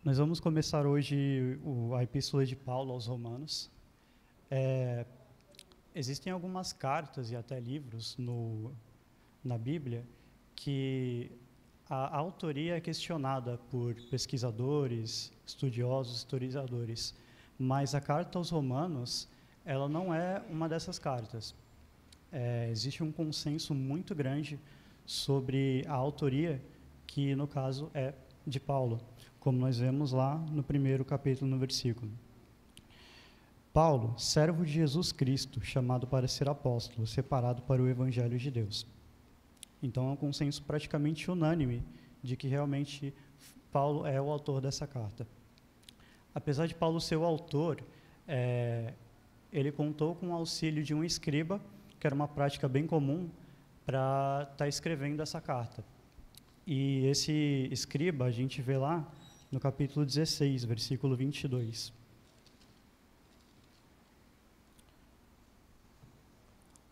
Nós vamos começar hoje a Epístola de Paulo aos Romanos. Existem algumas cartas e até livros na Bíblia que a autoria é questionada por pesquisadores, estudiosos, historiadores, mas a carta aos Romanos, ela não é uma dessas cartas. Existe um consenso muito grande sobre a autoria, que no caso é de Paulo, como nós vemos lá no primeiro capítulo, no versículo. Paulo, servo de Jesus Cristo, chamado para ser apóstolo, separado para o Evangelho de Deus. Então é um consenso praticamente unânime de que realmente Paulo é o autor dessa carta. Apesar de Paulo ser o autor, ele contou com o auxílio de um escriba, que era uma prática bem comum para estar escrevendo essa carta. E esse escriba a gente vê lá no capítulo 16, versículo 22.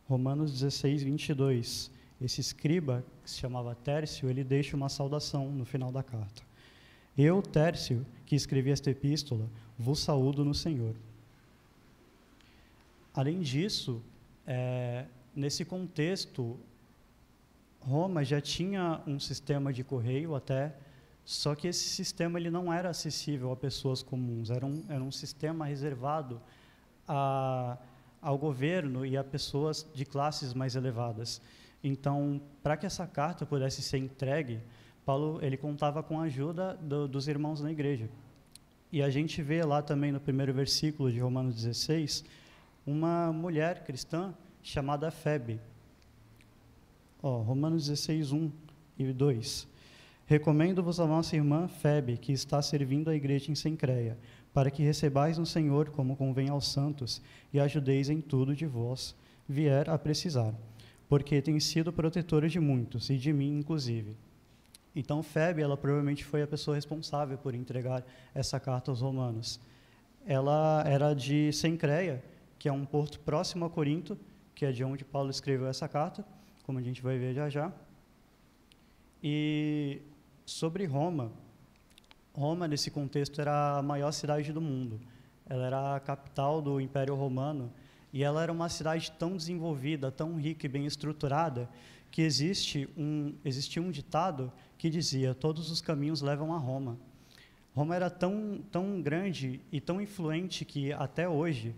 Romanos 16, 22. Esse escriba, que se chamava Tércio, ele deixa uma saudação no final da carta. Eu, Tércio, que escrevi esta epístola, vos saúdo no Senhor. Além disso, nesse contexto, Roma já tinha um sistema de correio até, só que esse sistema ele não era acessível a pessoas comuns, era um sistema reservado ao governo e a pessoas de classes mais elevadas. Então, para que essa carta pudesse ser entregue, Paulo ele contava com a ajuda dos irmãos na igreja. E a gente vê lá também no primeiro versículo de Romanos 16, uma mulher cristã chamada Febe. Romanos 16, 1 e 2. Recomendo-vos a nossa irmã Febe, que está servindo a igreja em Cencreia, para que recebais no Senhor como convém aos santos e ajudeis em tudo de vós vier a precisar, porque tem sido protetora de muitos, e de mim inclusive. Então Febe, ela provavelmente foi a pessoa responsável por entregar essa carta aos romanos. Ela era de Cencreia, que é um porto próximo a Corinto, que é de onde Paulo escreveu essa carta, como a gente vai ver já já. E sobre Roma, nesse contexto, era a maior cidade do mundo. Ela era a capital do Império Romano, e ela era uma cidade tão desenvolvida, tão rica e bem estruturada, que existia um ditado que dizia: todos os caminhos levam a Roma. Roma era tão grande e tão influente que, até hoje,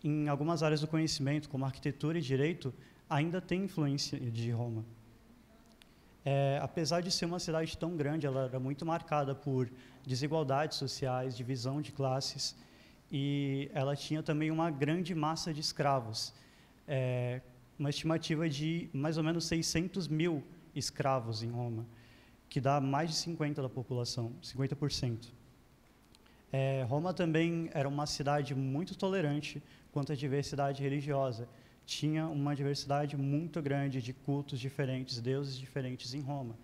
em algumas áreas do conhecimento, como arquitetura e direito, ainda tem influência de Roma. Apesar de ser uma cidade tão grande, ela era muito marcada por desigualdades sociais, divisão de classes, e ela tinha também uma grande massa de escravos, uma estimativa de mais ou menos 600 mil escravos em Roma, que dá mais de 50% da população, 50%. Roma também era uma cidade muito tolerante quanto à diversidade religiosa. Tinha uma diversidade muito grande de cultos diferentes, deuses diferentes em Roma.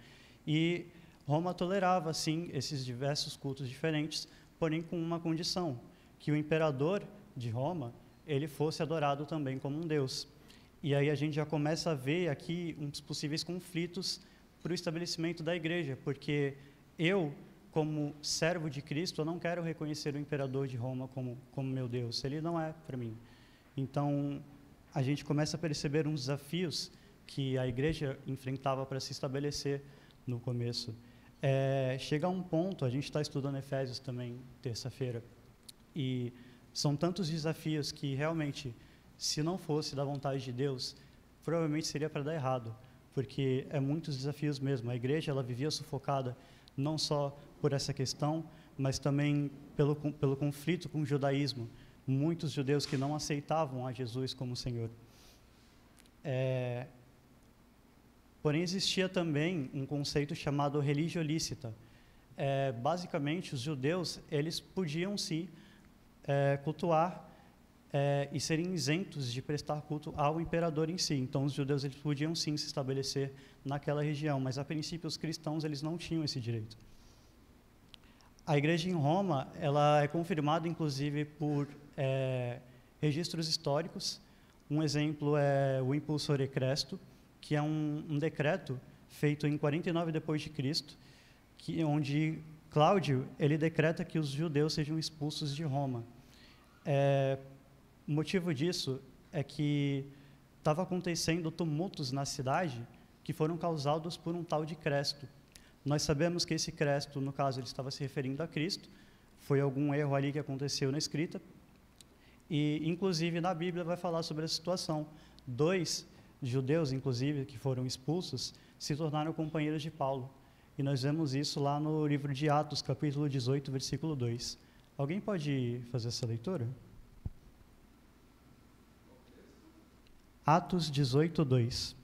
E Roma tolerava, sim, esses diversos cultos diferentes, porém com uma condição: que o imperador de Roma ele fosse adorado também como um deus. E aí a gente já começa a ver aqui uns possíveis conflitos para o estabelecimento da igreja, porque eu, como servo de Cristo, eu não quero reconhecer o imperador de Roma como meu Deus, ele não é para mim. Então, a gente começa a perceber uns desafios que a igreja enfrentava para se estabelecer no começo. Chega a um ponto, a gente está estudando Efésios também, terça-feira, e são tantos desafios que realmente, se não fosse da vontade de Deus, provavelmente seria para dar errado, porque muitos desafios mesmo. A igreja ela vivia sufocada não só por essa questão, mas também pelo conflito com o judaísmo. Muitos judeus que não aceitavam a Jesus como Senhor. Porém, existia também um conceito chamado religião lícita. Basicamente, os judeus eles podiam sim cultuar e serem isentos de prestar culto ao imperador em si. Então, os judeus eles podiam sim se estabelecer naquela região, mas a princípio os cristãos eles não tinham esse direito. A igreja em Roma ela é confirmada inclusive por registros históricos. Um exemplo é o Impulsore Cresto, que é um decreto feito em 49 depois de Cristo, onde Cláudio, ele decreta que os judeus sejam expulsos de Roma. O motivo disso é que estava acontecendo tumultos na cidade que foram causados por um tal de Cresto. Nós sabemos que esse Cresto, no caso, ele estava se referindo a Cristo, foi algum erro ali que aconteceu na escrita, e, inclusive, na Bíblia vai falar sobre a situação. 2 judeus, inclusive, que foram expulsos, se tornaram companheiros de Paulo. E nós vemos isso lá no livro de Atos, capítulo 18, versículo 2. Alguém pode fazer essa leitura? Atos 18, 2.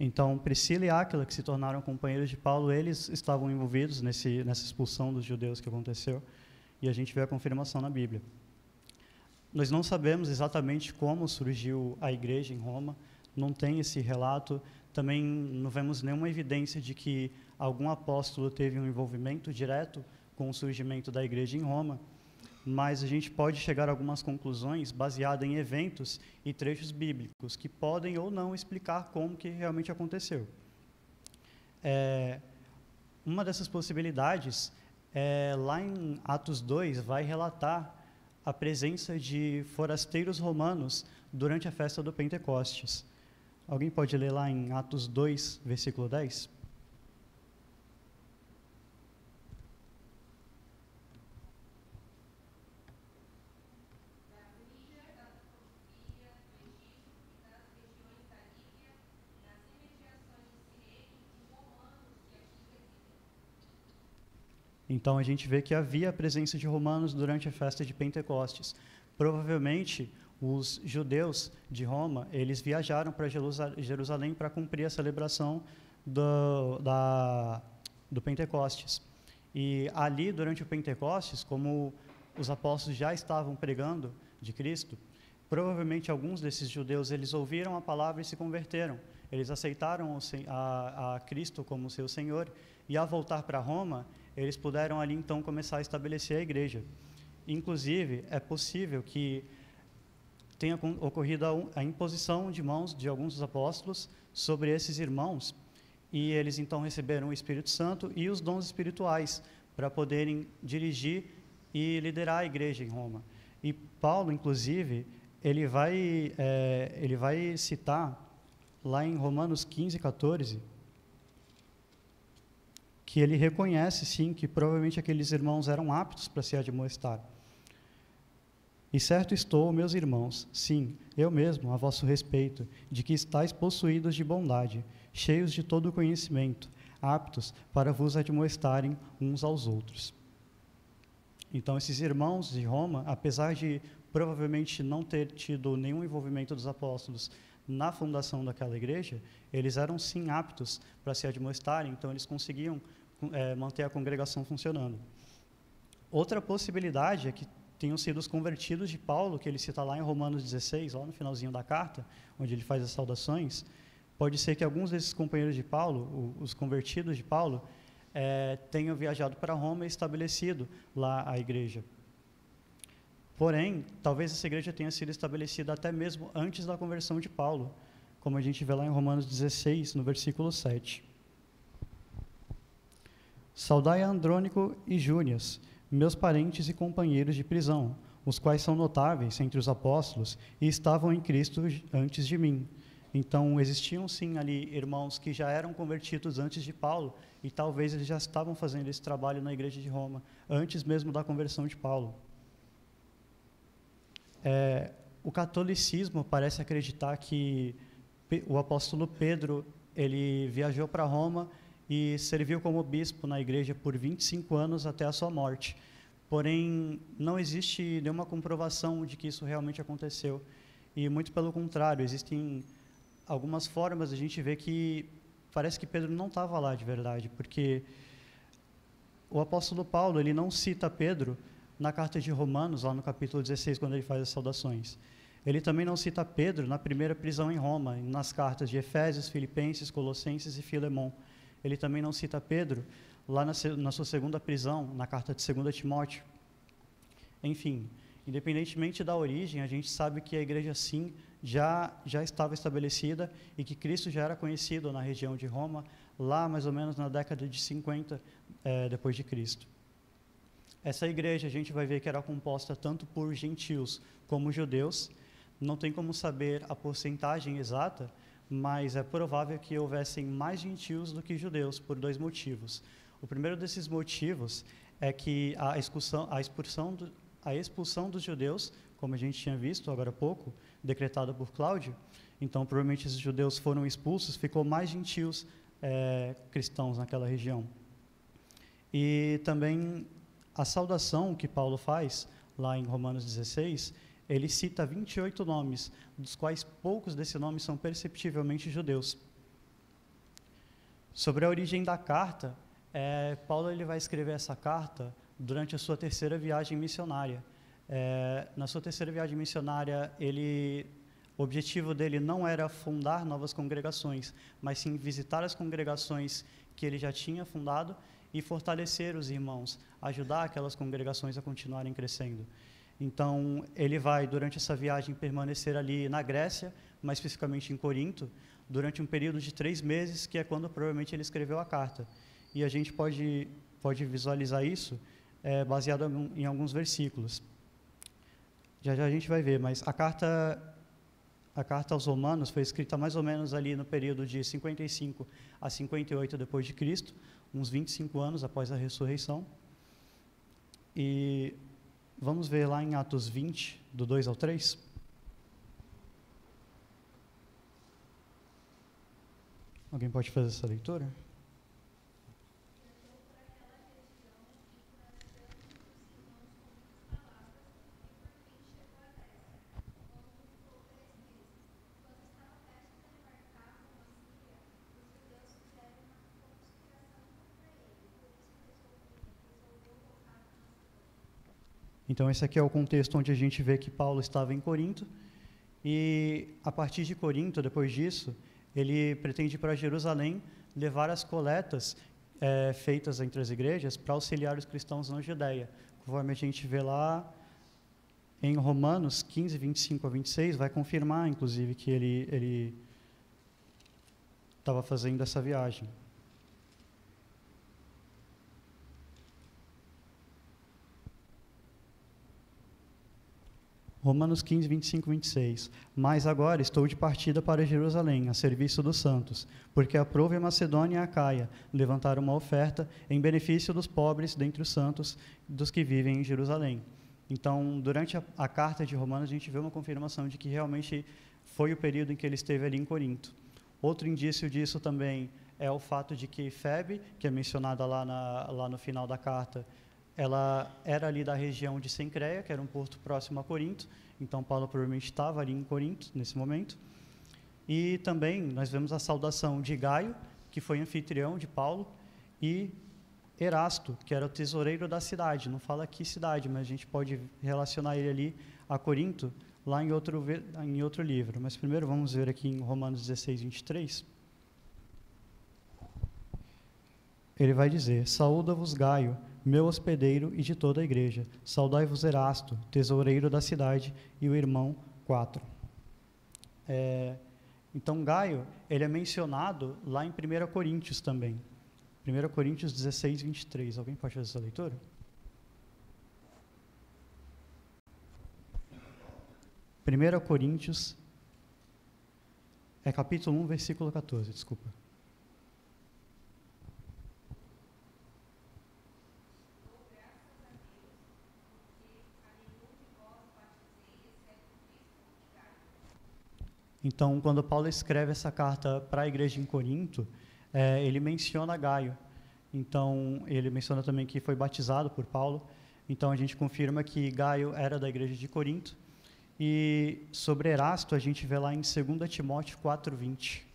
Então, Priscila e Áquila, que se tornaram companheiros de Paulo, eles estavam envolvidos nessa expulsão dos judeus que aconteceu, e a gente vê a confirmação na Bíblia. Nós não sabemos exatamente como surgiu a igreja em Roma, não tem esse relato, também não vemos nenhuma evidência de que algum apóstolo teve um envolvimento direto com o surgimento da igreja em Roma, mas a gente pode chegar a algumas conclusões baseadas em eventos e trechos bíblicos que podem ou não explicar como que realmente aconteceu. Uma dessas possibilidades, lá em Atos 2, vai relatar a presença de forasteiros romanos durante a festa do Pentecostes. Alguém pode ler lá em Atos 2, versículo 10? Então, a gente vê que havia a presença de romanos durante a festa de Pentecostes. Provavelmente, os judeus de Roma, eles viajaram para Jerusalém para cumprir a celebração do Pentecostes. E ali, durante o Pentecostes, como os apóstolos já estavam pregando de Cristo, provavelmente alguns desses judeus, eles ouviram a palavra e se converteram. Eles aceitaram a Cristo como seu Senhor, e ao voltar para Roma, eles puderam ali então começar a estabelecer a igreja. Inclusive, é possível que tenha ocorrido a imposição de mãos de alguns dos apóstolos sobre esses irmãos, e eles então receberam o Espírito Santo e os dons espirituais para poderem dirigir e liderar a igreja em Roma. E Paulo, inclusive, ele vai citar lá em Romanos 15, 14, que ele reconhece, sim, que provavelmente aqueles irmãos eram aptos para se admoestar. E certo estou, meus irmãos, sim, eu mesmo, a vosso respeito, de que estáis possuídos de bondade, cheios de todo conhecimento, aptos para vos admoestarem uns aos outros. Então, esses irmãos de Roma, apesar de provavelmente não ter tido nenhum envolvimento dos apóstolos na fundação daquela igreja, eles eram sim aptos para se admoestarem, então eles conseguiam manter a congregação funcionando. Outra possibilidade é que tenham sido os convertidos de Paulo, que ele cita lá em Romanos 16, lá no finalzinho da carta, onde ele faz as saudações. Pode ser que alguns desses companheiros de Paulo, os convertidos de Paulo, tenham viajado para Roma e estabelecido lá a igreja. Porém, talvez essa igreja tenha sido estabelecida até mesmo antes da conversão de Paulo, como a gente vê lá em Romanos 16, no versículo 7. Saudai a Andrônico e Júnias, meus parentes e companheiros de prisão, os quais são notáveis entre os apóstolos e estavam em Cristo antes de mim. Então, existiam sim ali irmãos que já eram convertidos antes de Paulo, e talvez eles já estavam fazendo esse trabalho na igreja de Roma, antes mesmo da conversão de Paulo. O catolicismo parece acreditar que o apóstolo Pedro, ele viajou para Roma e serviu como bispo na igreja por 25 anos até a sua morte. Porém, não existe nenhuma comprovação de que isso realmente aconteceu. E, muito pelo contrário, existem algumas formas de a gente ver que parece que Pedro não estava lá de verdade, porque o apóstolo Paulo, ele não cita Pedro na carta de Romanos, lá no capítulo 16, quando ele faz as saudações. Ele também não cita Pedro na primeira prisão em Roma, nas cartas de Efésios, Filipenses, Colossenses e Filemão. Ele também não cita Pedro lá na sua segunda prisão, na carta de 2 Timóteo. Enfim, independentemente da origem, a gente sabe que a igreja, sim, já estava estabelecida e que Cristo já era conhecido na região de Roma, lá mais ou menos na década de 50 depois de Cristo. Essa igreja a gente vai ver que era composta tanto por gentios como judeus. Não tem como saber a porcentagem exata, mas é provável que houvessem mais gentios do que judeus, por 2 motivos. O primeiro desses motivos é que a expulsão dos judeus, como a gente tinha visto agora há pouco, decretada por Cláudio, então provavelmente esses judeus foram expulsos, ficou mais gentios cristãos naquela região. E também a saudação que Paulo faz, lá em Romanos 16, ele cita 28 nomes, dos quais poucos desses nomes são perceptivelmente judeus. Sobre a origem da carta, Paulo ele vai escrever essa carta durante a sua terceira viagem missionária. Na sua terceira viagem missionária, o objetivo dele não era fundar novas congregações, mas sim visitar as congregações que ele já tinha fundado e fortalecer os irmãos, ajudar aquelas congregações a continuarem crescendo. Então, ele vai, durante essa viagem, permanecer ali na Grécia, mais especificamente em Corinto, durante um período de 3 meses, que é quando provavelmente ele escreveu a carta. E a gente pode visualizar isso baseado em alguns versículos. Já a gente vai ver, mas a carta aos Romanos foi escrita mais ou menos ali no período de 55 a 58 depois de Cristo, uns 25 anos após a ressurreição. E vamos ver lá em Atos 20, do 2 ao 3. Alguém pode fazer essa leitura? Então, esse aqui é o contexto onde a gente vê que Paulo estava em Corinto, e a partir de Corinto, depois disso, ele pretende ir para Jerusalém levar as coletas feitas entre as igrejas para auxiliar os cristãos na Judéia. Conforme a gente vê lá em Romanos 15, 25 a 26, vai confirmar, inclusive, que ele estava fazendo essa viagem. Romanos 15, 25 e 26. Mas agora estou de partida para Jerusalém, a serviço dos santos, porque aprove a Macedônia e a Acaia levantar uma oferta em benefício dos pobres dentre os santos, dos que vivem em Jerusalém. Então, durante a carta de Romanos, a gente vê uma confirmação de que realmente foi o período em que ele esteve ali em Corinto. Outro indício disso também é o fato de que Febe, que é mencionada lá no final da carta, ela era ali da região de Cencreia, que era um porto próximo a Corinto, então Paulo provavelmente estava ali em Corinto nesse momento. E também nós vemos a saudação de Gaio, que foi anfitrião de Paulo, e Erasto, que era o tesoureiro da cidade. Não fala que cidade, mas a gente pode relacionar ele ali a Corinto, lá em outro livro. Mas primeiro vamos ver aqui em Romanos 16, 23. Ele vai dizer: saúda-vos Gaio, meu hospedeiro e de toda a igreja. Saudai-vos Erasto, tesoureiro da cidade, e o irmão 4. Então, Gaio, ele é mencionado lá em 1 Coríntios também. 1 Coríntios 16, 23. Alguém pode fazer essa leitura? Primeira Coríntios, capítulo 1, versículo 14, desculpa. Então, quando Paulo escreve essa carta para a igreja em Corinto, ele menciona Gaio. Então, ele menciona também que foi batizado por Paulo. Então, a gente confirma que Gaio era da igreja de Corinto. E sobre Erasto, a gente vê lá em 2 Timóteo 4, 20.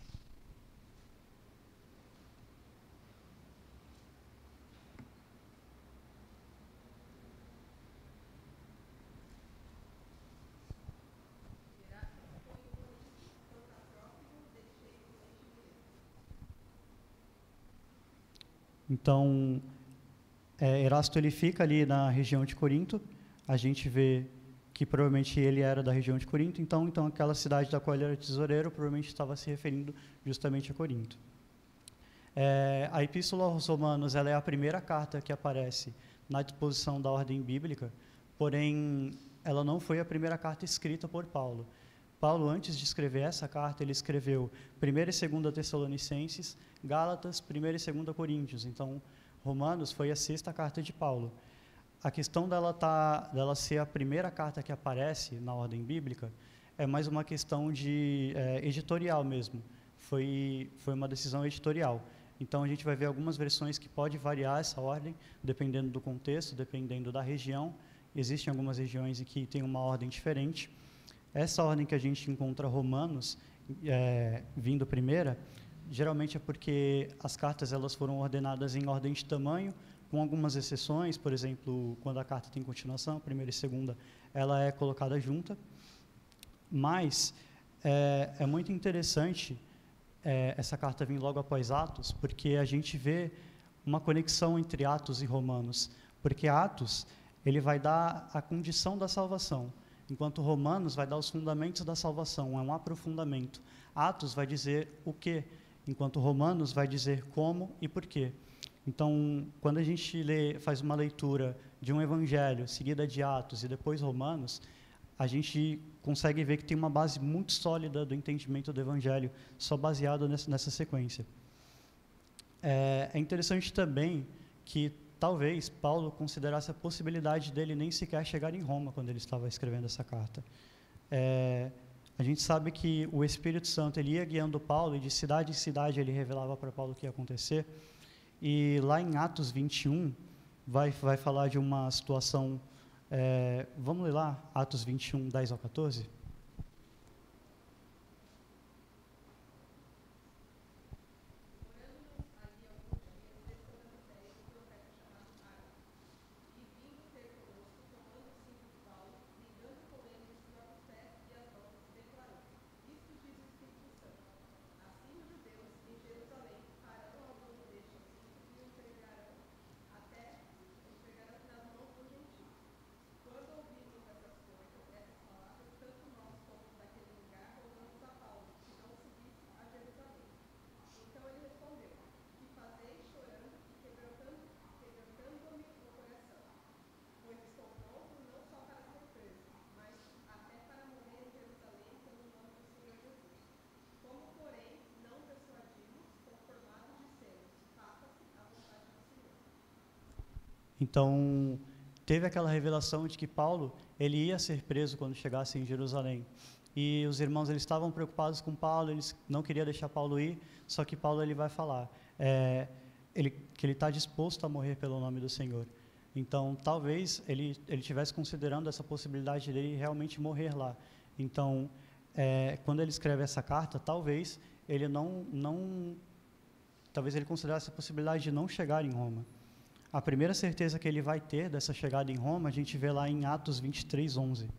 Então, Erasto ele fica ali na região de Corinto. A gente vê que provavelmente ele era da região de Corinto, então aquela cidade da qual ele era tesoureiro provavelmente estava se referindo justamente a Corinto. A Epístola aos Romanos ela é a primeira carta que aparece na disposição da ordem bíblica, porém ela não foi a primeira carta escrita por Paulo. Paulo, antes de escrever essa carta, ele escreveu 1ª e 2ª Tessalonicenses, Gálatas, 1ª e 2ª Coríntios. Então, Romanos foi a 6ª carta de Paulo. A questão dela ser a primeira carta que aparece na ordem bíblica é mais uma questão de editorial mesmo. Foi uma decisão editorial. Então, a gente vai ver algumas versões que pode variar essa ordem, dependendo do contexto, dependendo da região. Existem algumas regiões em que tem uma ordem diferente. Essa ordem que a gente encontra Romanos, vindo primeira, geralmente é porque as cartas elas foram ordenadas em ordem de tamanho, com algumas exceções. Por exemplo, quando a carta tem continuação, 1ª e 2ª, ela é colocada junta. Mas é muito interessante essa carta vir logo após Atos, porque a gente vê uma conexão entre Atos e Romanos, porque Atos ele vai dar a condição da salvação, enquanto Romanos vai dar os fundamentos da salvação, é um aprofundamento. Atos vai dizer o quê, enquanto Romanos vai dizer como e por quê. Então, quando a gente faz uma leitura de um evangelho, seguida de Atos e depois Romanos, a gente consegue ver que tem uma base muito sólida do entendimento do evangelho, só baseado nessa sequência. É interessante também que talvez Paulo considerasse a possibilidade dele nem sequer chegar em Roma quando ele estava escrevendo essa carta. A gente sabe que o Espírito Santo ele ia guiando Paulo, e de cidade em cidade ele revelava para Paulo o que ia acontecer. E lá em Atos 21, vai falar de uma situação. Vamos ler lá, Atos 21, 10 ao 14? Então, teve aquela revelação de que Paulo ele ia ser preso quando chegasse em Jerusalém. E os irmãos eles estavam preocupados com Paulo, eles não queriam deixar Paulo ir, só que Paulo ele vai falar que ele está disposto a morrer pelo nome do Senhor. Então, talvez ele estivesse considerando essa possibilidade de ele realmente morrer lá. Então, quando ele escreve essa carta, talvez ele talvez ele considerasse a possibilidade de não chegar em Roma. A primeira certeza que ele vai ter dessa chegada em Roma, a gente vê lá em Atos 23, 11.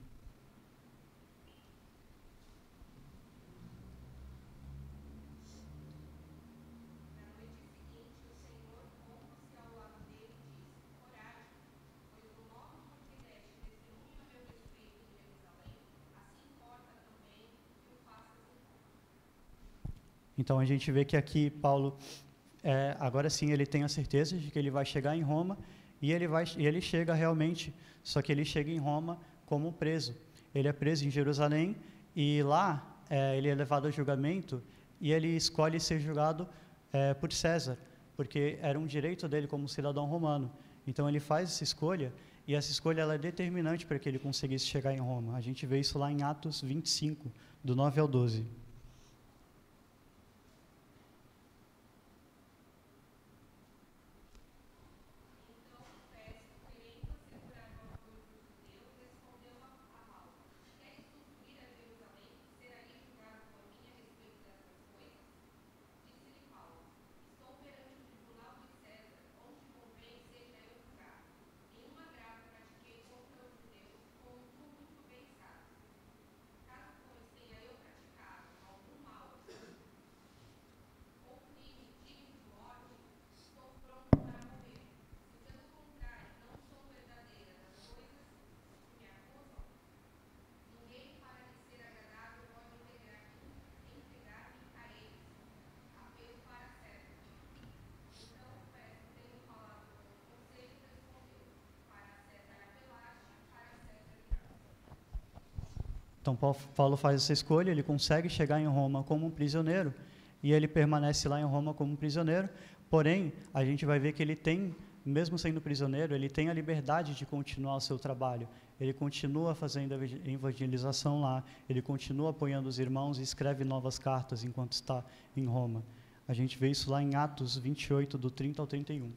Então, a gente vê que aqui Paulo, agora sim, ele tem a certeza de que ele vai chegar em Roma, e ele chega realmente, só que ele chega em Roma como preso. Ele é preso em Jerusalém, e lá ele é levado a julgamento, e ele escolhe ser julgado por César, porque era um direito dele como cidadão romano. Então, ele faz essa escolha, e essa escolha ela é determinante para que ele conseguisse chegar em Roma. A gente vê isso lá em Atos 25, do 9 ao 12. Então, Paulo faz essa escolha, ele consegue chegar em Roma como um prisioneiro, e ele permanece lá em Roma como um prisioneiro, porém, a gente vai ver que ele tem, mesmo sendo prisioneiro, ele tem a liberdade de continuar o seu trabalho. Ele continua fazendo a evangelização lá, ele continua apoiando os irmãos e escreve novas cartas enquanto está em Roma. A gente vê isso lá em Atos 28, do 30 ao 31.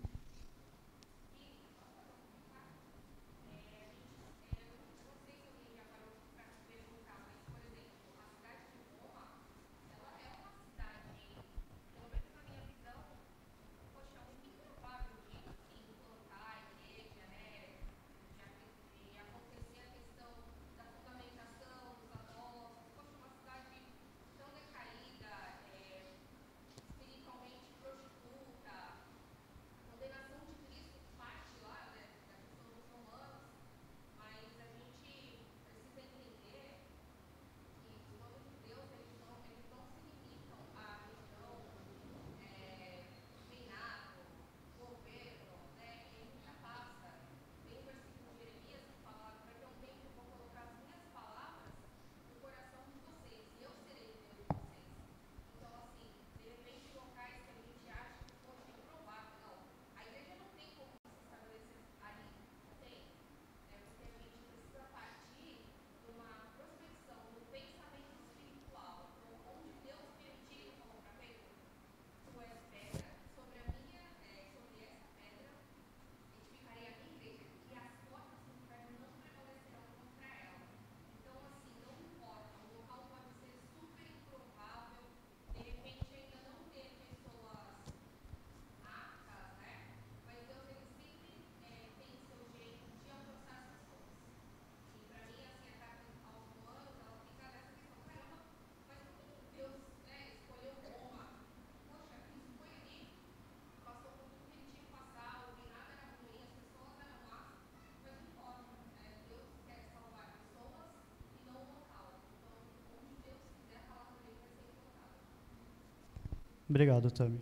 Obrigado, Tami.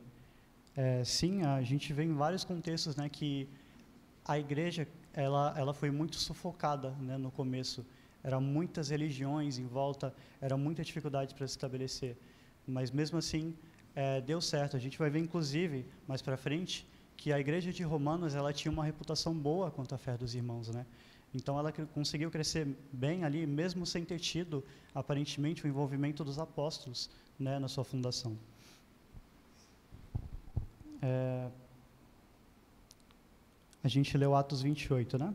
Sim, a gente vê em vários contextos, né, que a igreja ela foi muito sufocada, né, no começo. Eram muitas religiões em volta, era muita dificuldade para se estabelecer. Mas mesmo assim, deu certo. A gente vai ver, inclusive, mais para frente, que a igreja de Romanos ela tinha uma reputação boa quanto à fé dos irmãos, né? Então ela conseguiu crescer bem ali, mesmo sem ter tido aparentemente o envolvimento dos apóstolos, né, na sua fundação. A gente leu Atos 28, né?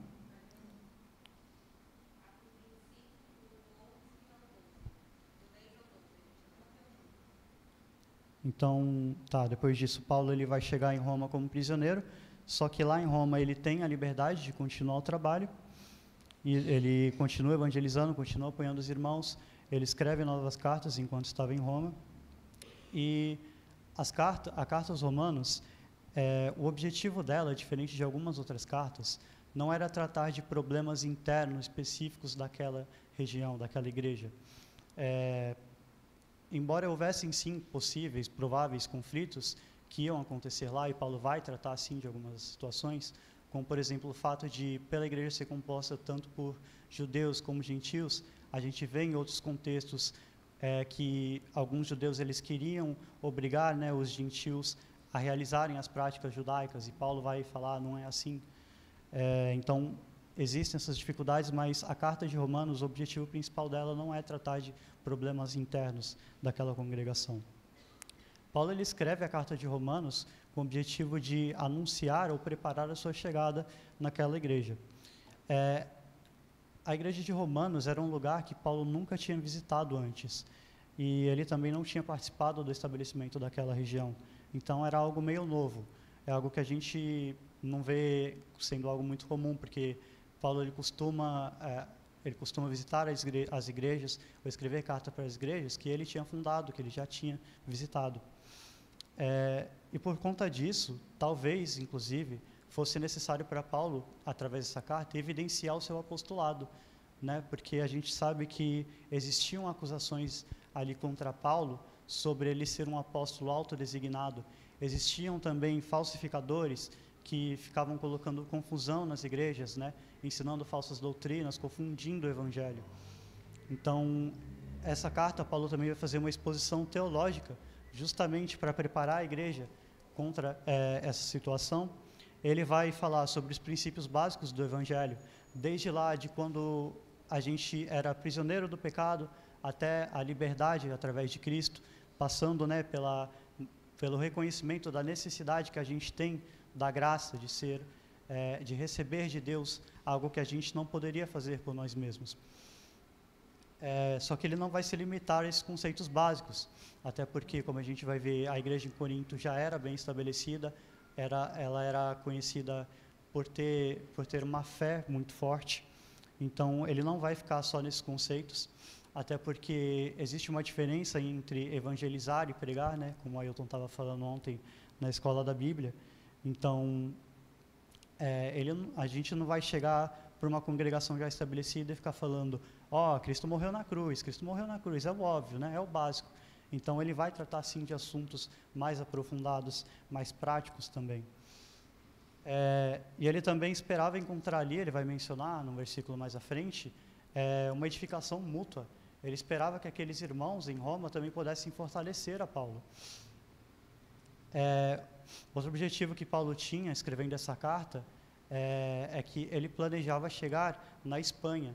Então, depois disso, Paulo ele vai chegar em Roma como prisioneiro, só que lá em Roma ele tem a liberdade de continuar o trabalho, e ele continua evangelizando, continua apoiando os irmãos, ele escreve novas cartas enquanto estava em Roma, e a carta aos Romanos, o objetivo dela, diferente de algumas outras cartas, não era tratar de problemas internos específicos daquela região, daquela igreja. Embora houvessem, sim, possíveis, prováveis conflitos que iam acontecer lá, e Paulo vai tratar, sim, de algumas situações, como, por exemplo, o fato de, pela igreja ser composta tanto por judeus como gentios, a gente vê em outros contextos que alguns judeus eles queriam obrigar, né, os gentios a realizarem as práticas judaicas, e Paulo vai falar, não é assim. Então, existem essas dificuldades, mas a carta de Romanos, o objetivo principal dela não é tratar de problemas internos daquela congregação. Paulo ele escreve a carta de Romanos com o objetivo de anunciar ou preparar a sua chegada naquela igreja. A igreja de Romanos era um lugar que Paulo nunca tinha visitado antes, e ele também não tinha participado do estabelecimento daquela região. Então era algo meio novo, é algo que a gente não vê sendo algo muito comum, porque Paulo ele costuma visitar as igrejas, ou escrever carta para as igrejas que ele tinha fundado, que ele já tinha visitado. E por conta disso, talvez, inclusive, fosse necessário para Paulo, através dessa carta, evidenciar o seu apostolado, né? Porque a gente sabe que existiam acusações ali contra Paulo sobre ele ser um apóstolo autodesignado. Existiam também falsificadores que ficavam colocando confusão nas igrejas, né? Ensinando falsas doutrinas, confundindo o evangelho. Então, essa carta, Paulo também vai fazer uma exposição teológica, justamente para preparar a igreja contra essa situação. Ele vai falar sobre os princípios básicos do Evangelho, desde lá de quando a gente era prisioneiro do pecado até a liberdade através de Cristo, passando, né, pelo reconhecimento da necessidade que a gente tem da graça de receber de Deus algo que a gente não poderia fazer por nós mesmos. Só que ele não vai se limitar a esses conceitos básicos, até porque, como a gente vai ver, a igreja em Corinto já era bem estabelecida, ela era conhecida por ter uma fé muito forte. Então, ele não vai ficar só nesses conceitos, até porque existe uma diferença entre evangelizar e pregar, né? Como o Ailton estava falando ontem na escola da Bíblia. Então, a gente não vai chegar para uma congregação já estabelecida e ficar falando, Cristo morreu na cruz, é o óbvio, né? É o básico. Então, ele vai tratar, sim, de assuntos mais aprofundados, mais práticos também. E ele também esperava encontrar ali, ele vai mencionar no versículo mais à frente, uma edificação mútua. Ele esperava que aqueles irmãos em Roma também pudessem fortalecer a Paulo. Outro objetivo que Paulo tinha, escrevendo essa carta, é que ele planejava chegar na Espanha.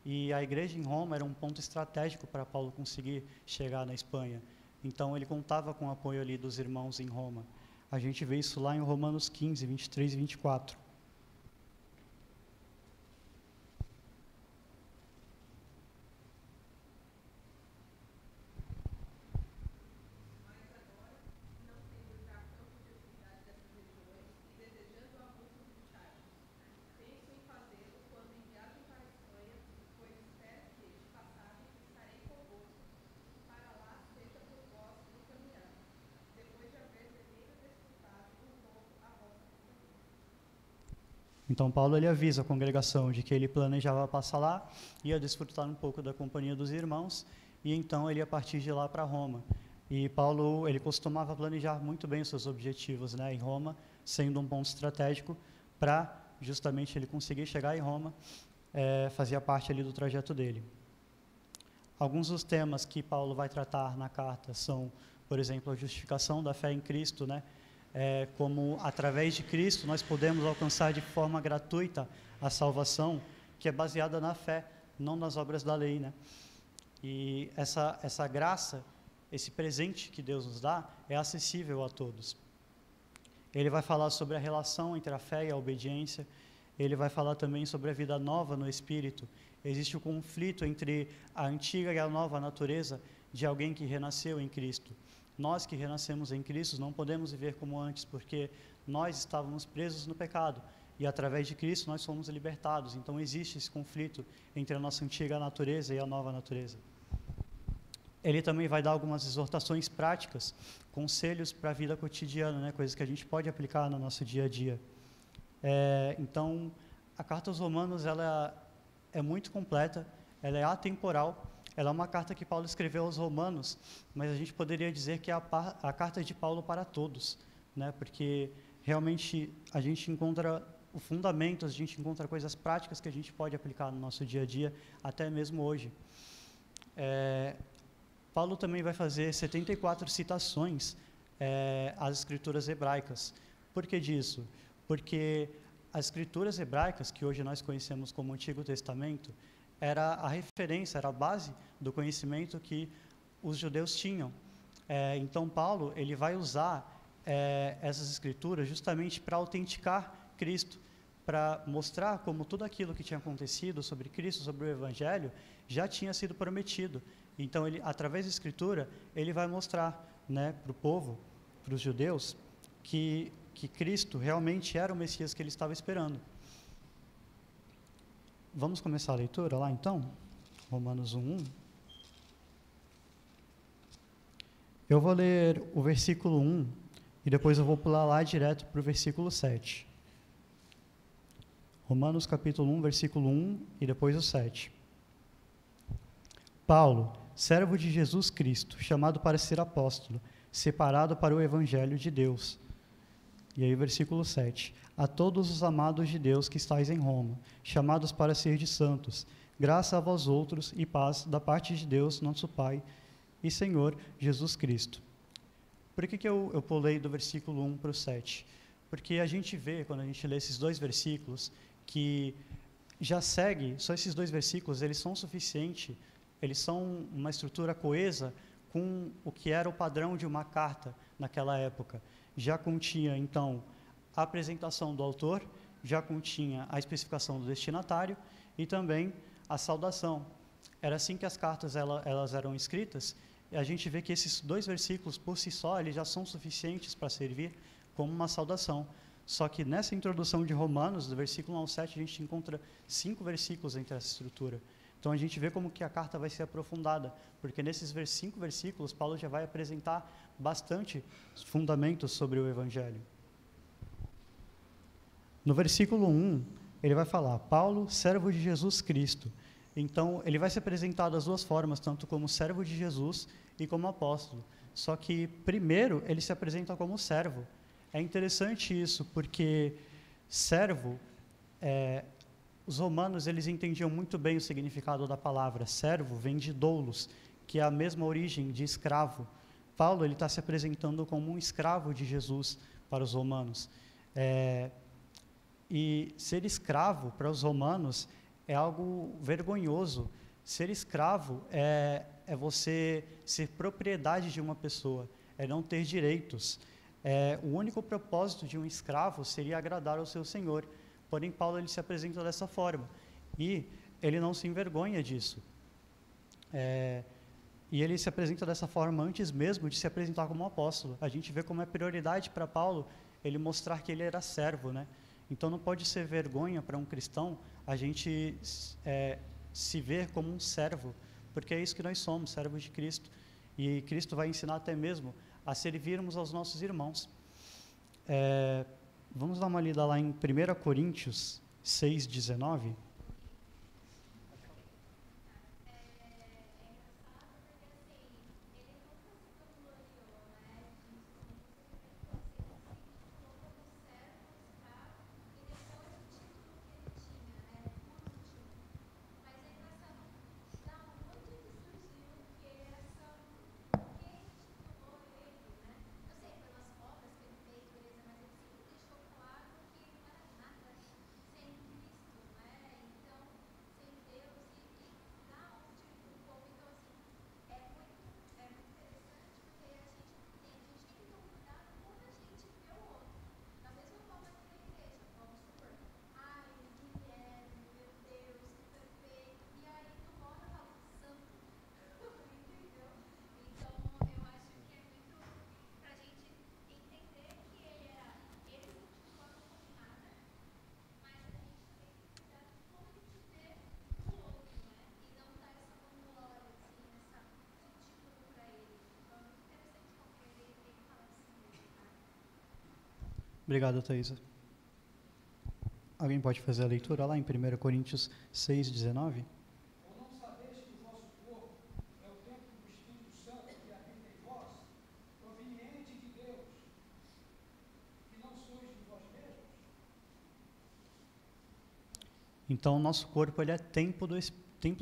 E a igreja em Roma era um ponto estratégico para Paulo conseguir chegar na Espanha. Então, ele contava com o apoio ali dos irmãos em Roma. A gente vê isso lá em Romanos 15, 23 e 24. Então, Paulo ele avisa a congregação de que ele planejava passar lá, ia desfrutar um pouco da companhia dos irmãos, e então ele ia partir de lá para Roma. E Paulo ele costumava planejar muito bem os seus objetivos, né, em Roma, sendo um ponto estratégico para justamente ele conseguir chegar em Roma, fazia parte ali do trajeto dele. Alguns dos temas que Paulo vai tratar na carta são, por exemplo, a justificação da fé em Cristo, né? Como através de Cristo nós podemos alcançar de forma gratuita a salvação, que é baseada na fé, não nas obras da lei, né? E essa graça, esse presente que Deus nos dá, é acessível a todos. Ele vai falar sobre a relação entre a fé e a obediência. Ele vai falar também sobre a vida nova no Espírito. Existe o conflito entre a antiga e a nova natureza de alguém que renasceu em Cristo. Nós que renascemos em Cristo não podemos viver como antes, porque nós estávamos presos no pecado, e através de Cristo nós fomos libertados. Então existe esse conflito entre a nossa antiga natureza e a nova natureza. Ele também vai dar algumas exortações práticas, conselhos para a vida cotidiana, né? Coisas que a gente pode aplicar no nosso dia a dia. Então, a Carta aos Romanos ela é muito completa, ela é atemporal. Ela é uma carta que Paulo escreveu aos romanos, mas a gente poderia dizer que é a carta de Paulo para todos, né? Porque realmente a gente encontra o fundamento, a gente encontra coisas práticas que a gente pode aplicar no nosso dia a dia, até mesmo hoje. Paulo também vai fazer 74 citações às escrituras hebraicas. Por que disso? Porque as escrituras hebraicas, que hoje nós conhecemos como Antigo Testamento, era a referência, era a base do conhecimento que os judeus tinham. Então, Paulo ele vai usar essas escrituras justamente para autenticar Cristo, para mostrar como tudo aquilo que tinha acontecido sobre Cristo, sobre o Evangelho, já tinha sido prometido. Então, ele, através da escritura, ele vai mostrar, né, para o povo, para os judeus, que Cristo realmente era o Messias que ele estava esperando. Vamos começar a leitura lá, então? Romanos 1:1. Eu vou ler o versículo 1 e depois eu vou pular lá direto para o versículo 7. Romanos capítulo 1, versículo 1 e depois o 7. Paulo, servo de Jesus Cristo, chamado para ser apóstolo, separado para o evangelho de Deus. E aí, versículo 7. A todos os amados de Deus que estáis em Roma, chamados para ser de santos, Graça a vós outros e paz da parte de Deus, nosso Pai e Senhor Jesus Cristo. Por que eu pulei do versículo 1 para o 7? Porque a gente vê, quando a gente lê esses dois versículos, que já segue, só esses dois versículos, eles são suficientes, eles são uma estrutura coesa com o que era o padrão de uma carta naquela época. Já continha, então, a apresentação do autor, já continha a especificação do destinatário e também a saudação. Era assim que as cartas elas eram escritas, e a gente vê que esses dois versículos, por si só, eles já são suficientes para servir como uma saudação. Só que nessa introdução de Romanos, do versículo 1 ao 7, a gente encontra 5 versículos entre essa estrutura. Então, a gente vê como que a carta vai ser aprofundada, porque nesses 5 versículos, Paulo já vai apresentar bastante fundamentos sobre o Evangelho. No versículo 1, ele vai falar, Paulo, servo de Jesus Cristo. Então, ele vai se apresentar das duas formas, tanto como servo de Jesus e como apóstolo. Só que, primeiro, ele se apresenta como servo. É interessante isso, porque servo, os romanos eles entendiam muito bem o significado da palavra. Servo vem de doulos, que é a mesma origem de escravo. Paulo ele está se apresentando como um escravo de Jesus para os romanos. E ser escravo para os romanos é algo vergonhoso. Ser escravo é você ser propriedade de uma pessoa, é não ter direitos. O único propósito de um escravo seria agradar ao seu senhor. Porém, Paulo ele se apresenta dessa forma e ele não se envergonha disso. E ele se apresenta dessa forma antes mesmo de se apresentar como apóstolo. A gente vê como é prioridade para Paulo ele mostrar que ele era servo, né? Então, não pode ser vergonha para um cristão a gente se ver como um servo, porque é isso que nós somos, servos de Cristo. E Cristo vai ensinar até mesmo a servirmos aos nossos irmãos. Vamos dar uma lida lá em 1 Coríntios 6:19. Obrigado, Thaisa. Alguém pode fazer a leitura lá em 1 Coríntios 6:19? Ou não sabeis que o vosso corpo é o templo do Espírito Santo que habita em vós, proveniente de Deus, que não sois de vós mesmos? Então, o nosso corpo ele é templo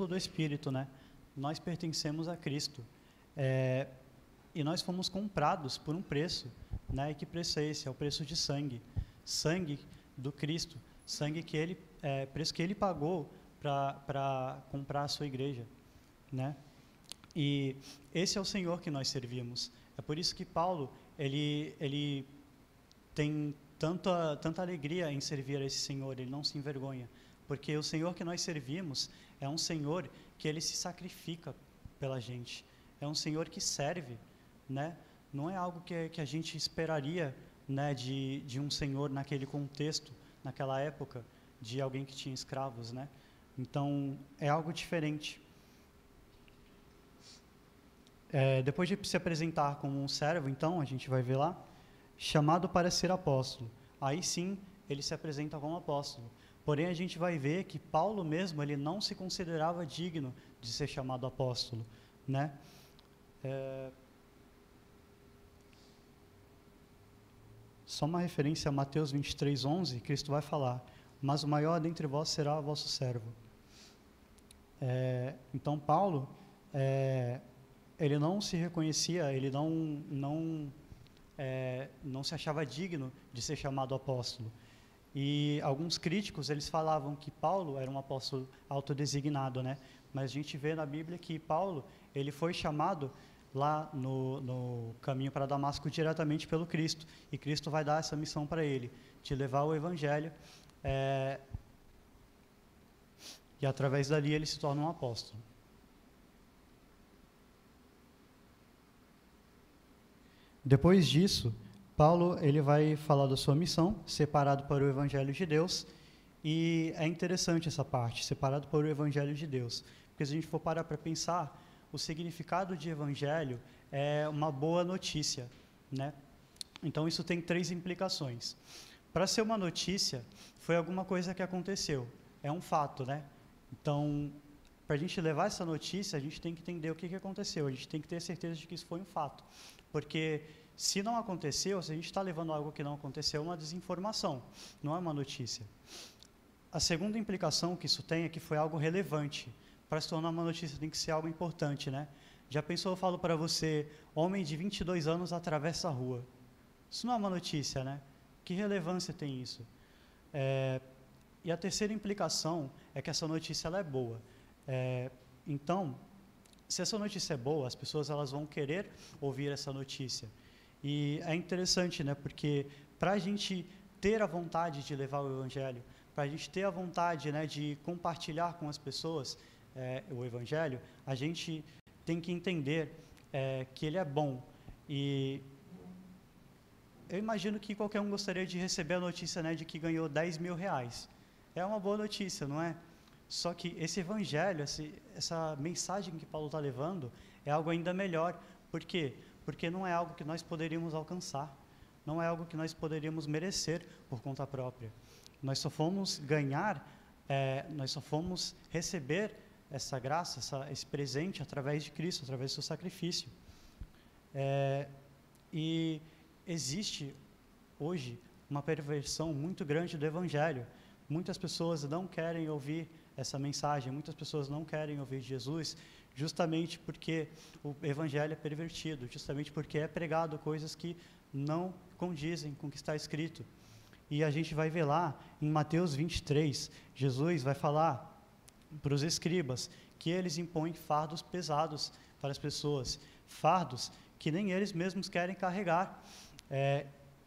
do Espírito, né? Nós pertencemos a Cristo. E nós fomos comprados por um preço, né? E que preço é esse? É o preço de sangue. Sangue do Cristo. Sangue que preço que Ele pagou para comprar a sua igreja, né? E esse é o Senhor que nós servimos. É por isso que Paulo, ele tem tanta alegria em servir a esse Senhor, ele não se envergonha. Porque o Senhor que nós servimos é um Senhor que Ele se sacrifica pela gente. É um Senhor que serve, né? Não é algo que a gente esperaria, né, de um Senhor naquele contexto, naquela época, de alguém que tinha escravos, né? Então, é algo diferente. Depois de se apresentar como um servo, então, a gente vai ver lá, chamado para ser apóstolo. Aí sim, ele se apresenta como apóstolo. Porém, a gente vai ver que Paulo mesmo, ele não se considerava digno de ser chamado apóstolo, né? Só uma referência a Mateus 23:11, Cristo vai falar, mas o maior dentre vós será o vosso servo. Então, Paulo, ele não se reconhecia, ele não se achava digno de ser chamado apóstolo. E alguns críticos, eles falavam que Paulo era um apóstolo autodesignado, né? Mas a gente vê na Bíblia que Paulo, ele foi chamado lá no caminho para Damasco diretamente pelo Cristo. E Cristo vai dar essa missão para ele, de levar o Evangelho. E através dali ele se torna um apóstolo. Depois disso, Paulo ele vai falar da sua missão, separado para o Evangelho de Deus, e é interessante essa parte, separado para o Evangelho de Deus, porque se a gente for parar para pensar, o significado de Evangelho é uma boa notícia, né? Então isso tem 3 implicações. Para ser uma notícia, foi alguma coisa que aconteceu, é um fato, né? Então, para a gente levar essa notícia, a gente tem que entender o que aconteceu, a gente tem que ter certeza de que isso foi um fato, porque se não aconteceu, se a gente está levando algo que não aconteceu, é uma desinformação, não é uma notícia. A segunda implicação que isso tem é que foi algo relevante. Para se tornar uma notícia tem que ser algo importante, né? Já pensou, eu falo para você, homem de 22 anos atravessa a rua. Isso não é uma notícia, né? Que relevância tem isso? E a terceira implicação é que essa notícia ela é boa. Então, se essa notícia é boa, as pessoas elas vão querer ouvir essa notícia. E é interessante, né? Porque para a gente ter a vontade de levar o Evangelho, para a gente ter a vontade, né, de compartilhar com as pessoas o Evangelho, a gente tem que entender que ele é bom. E eu imagino que qualquer um gostaria de receber a notícia, né, de que ganhou 10 mil reais. É uma boa notícia, não é? Só que esse Evangelho, essa mensagem que Paulo está levando, é algo ainda melhor. Por quê? Porque não é algo que nós poderíamos alcançar, não é algo que nós poderíamos merecer por conta própria. Nós só fomos nós só fomos receber essa graça, esse presente através de Cristo, através do seu sacrifício. E existe hoje uma perversão muito grande do Evangelho. Muitas pessoas não querem ouvir essa mensagem, muitas pessoas não querem ouvir Jesus, justamente porque o Evangelho é pervertido, justamente porque é pregado coisas que não condizem com o que está escrito. E a gente vai ver lá, em Mateus 23, Jesus vai falar para os escribas que eles impõem fardos pesados para as pessoas, fardos que nem eles mesmos querem carregar.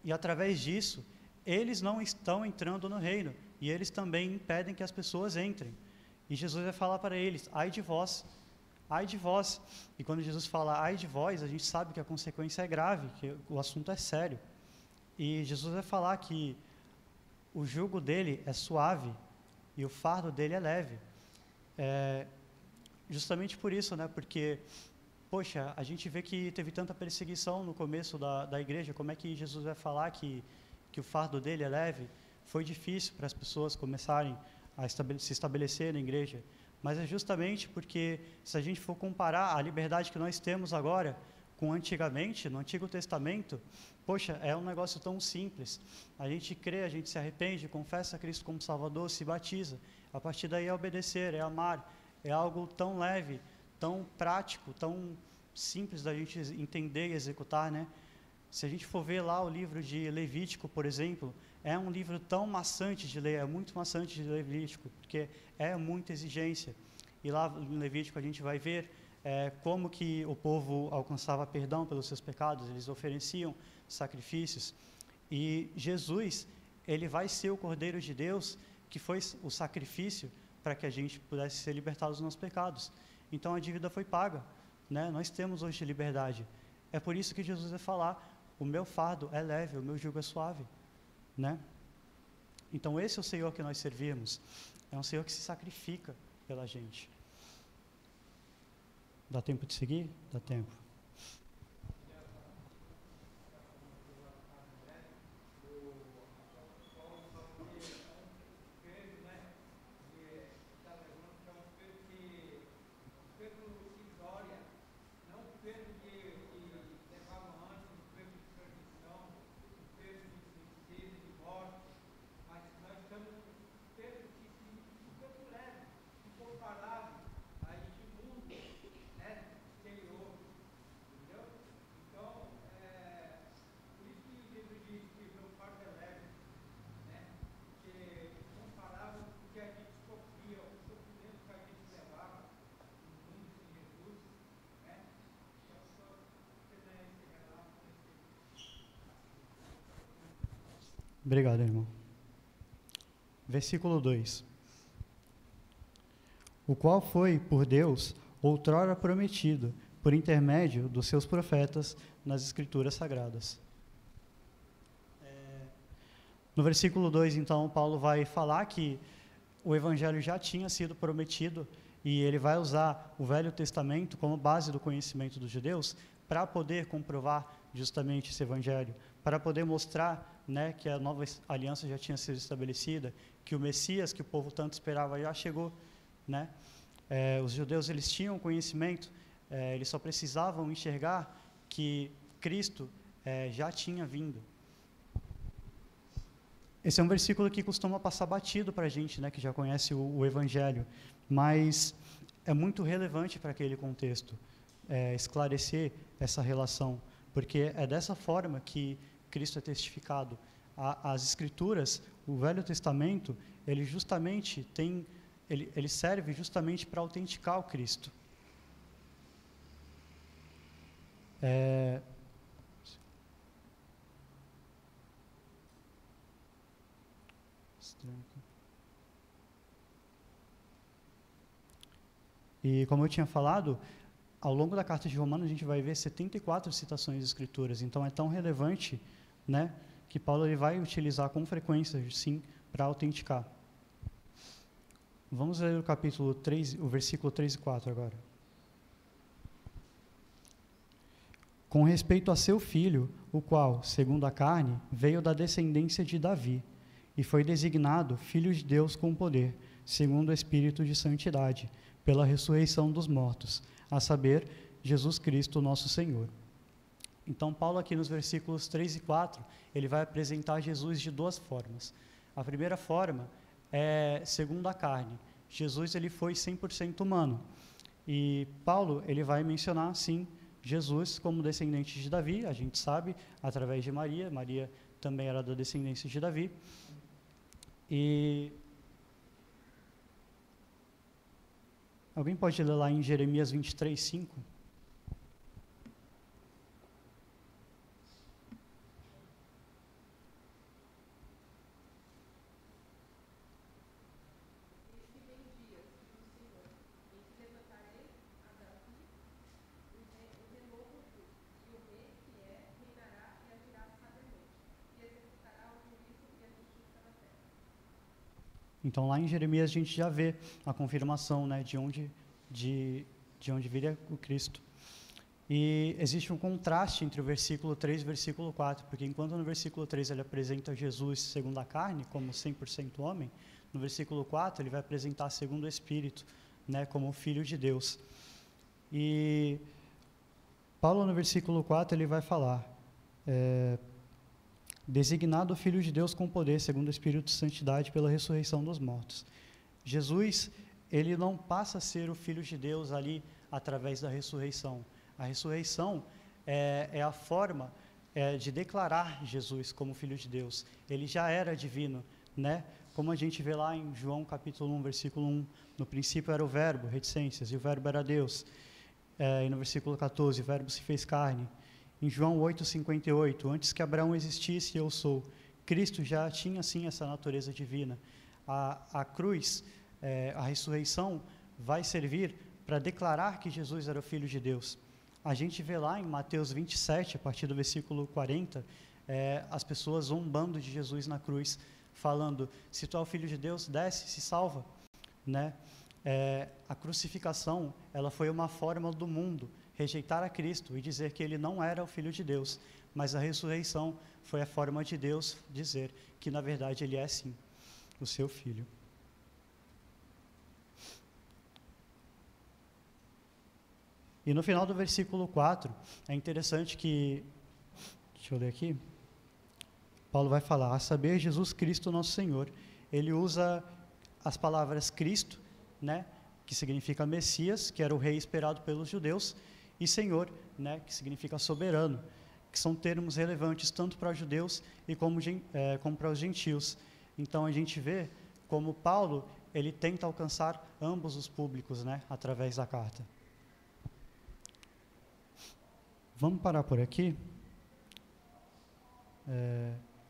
E através disso, eles não estão entrando no reino, e eles também impedem que as pessoas entrem. E Jesus vai falar para eles, ai de vós, ai de vós. E quando Jesus fala ai de vós, a gente sabe que a consequência é grave, que o assunto é sério. E Jesus vai falar que o jugo dele é suave e o fardo dele é leve. Justamente por isso, né? Porque, poxa, a gente vê que teve tanta perseguição no começo da igreja, como é que Jesus vai falar que o fardo dele é leve? Foi difícil para as pessoas começarem a se estabelecer na igreja, mas é justamente porque, se a gente for comparar a liberdade que nós temos agora com antigamente, no Antigo Testamento, poxa, é um negócio tão simples. A gente crê, a gente se arrepende, confessa a Cristo como Salvador, se batiza. A partir daí é obedecer, é amar. É algo tão leve, tão prático, tão simples da gente entender e executar, né? Se a gente for ver lá o livro de Levítico, por exemplo, é um livro tão maçante de ler, é muito maçante de ler Levítico, porque é muita exigência. E lá em Levítico a gente vai ver como que o povo alcançava perdão pelos seus pecados, eles ofereciam sacrifícios. E Jesus, ele vai ser o Cordeiro de Deus, que foi o sacrifício para que a gente pudesse ser libertado dos nossos pecados. Então a dívida foi paga, né? Nós temos hoje liberdade. É por isso que Jesus vai falar, o meu fardo é leve, o meu jugo é suave, né? Então esse é o Senhor que nós servimos, é um Senhor que se sacrifica pela gente. Dá tempo de seguir? Dá tempo. Obrigado, irmão. Versículo 2. O qual foi, por Deus, outrora prometido, por intermédio dos seus profetas, nas Escrituras Sagradas. No versículo 2, então, Paulo vai falar que o Evangelho já tinha sido prometido e ele vai usar o Velho Testamento como base do conhecimento dos judeus para poder comprovar justamente esse Evangelho, para poder mostrar, né, que a nova aliança já tinha sido estabelecida, que o Messias, que o povo tanto esperava, já chegou, né? Os judeus, eles tinham conhecimento, eles só precisavam enxergar que Cristo já tinha vindo. Esse é um versículo que costuma passar batido para a gente, né, que já conhece o Evangelho, mas é muito relevante para aquele contexto, esclarecer essa relação, porque é dessa forma que Cristo é testificado. As Escrituras, o Velho Testamento, ele justamente ele serve justamente para autenticar o Cristo. E como eu tinha falado, ao longo da carta de Romanos a gente vai ver 74 citações de escrituras, então é tão relevante, né, que Paulo ele vai utilizar com frequência, sim, para autenticar. Vamos ler o capítulo 3, o versículo 3 e 4 agora. Com respeito a seu filho, o qual, segundo a carne, veio da descendência de Davi, e foi designado Filho de Deus com poder, segundo o Espírito de santidade, pela ressurreição dos mortos, a saber, Jesus Cristo, nosso Senhor. Então, Paulo aqui nos versículos 3 e 4, ele vai apresentar Jesus de duas formas. A primeira forma é segundo a carne. Jesus, ele foi 100% humano. E Paulo, ele vai mencionar, sim, Jesus como descendente de Davi, a gente sabe, através de Maria. Maria também era da descendência de Davi. E alguém pode ler lá em Jeremias 23, 5? Então, lá em Jeremias, a gente já vê a confirmação, né, de onde viria o Cristo. E existe um contraste entre o versículo 3 e o versículo 4, porque enquanto no versículo 3 ele apresenta Jesus segundo a carne, como 100% homem, no versículo 4 ele vai apresentar segundo o Espírito, né, como Filho de Deus. E Paulo, no versículo 4, ele vai falar... designado Filho de Deus com poder, segundo o Espírito de Santidade, pela ressurreição dos mortos. Jesus, ele não passa a ser o Filho de Deus ali através da ressurreição. A ressurreição é a forma de declarar Jesus como Filho de Deus. Ele já era divino, né? Como a gente vê lá em João capítulo 1, versículo 1, no princípio era o verbo, reticências, e o verbo era Deus. E no versículo 14, o verbo se fez carne. Em João 8,58, antes que Abraão existisse, eu sou. Cristo já tinha, sim, essa natureza divina. A cruz, a ressurreição, vai servir para declarar que Jesus era o Filho de Deus. A gente vê lá em Mateus 27, a partir do versículo 40, as pessoas zombando de Jesus na cruz, falando, se tu é o Filho de Deus, desce, se salva. Né? A crucificação, ela foi uma forma do mundo rejeitar a Cristo e dizer que ele não era o Filho de Deus, mas a ressurreição foi a forma de Deus dizer que, na verdade, ele é, sim, o seu Filho. E no final do versículo 4, é interessante que, deixa eu ler aqui, Paulo vai falar, a saber, Jesus Cristo nosso Senhor. Ele usa as palavras Cristo, né, que significa Messias, que era o rei esperado pelos judeus, e Senhor, né, que significa soberano, que são termos relevantes tanto para os judeus e como para os gentios. Então a gente vê como Paulo, ele tenta alcançar ambos os públicos, né, através da carta. Vamos parar por aqui?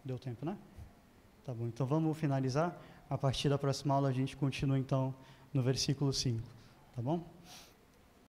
Deu tempo, né? Tá bom, então vamos finalizar. A partir da próxima aula a gente continua, então, no versículo 5. Tá bom?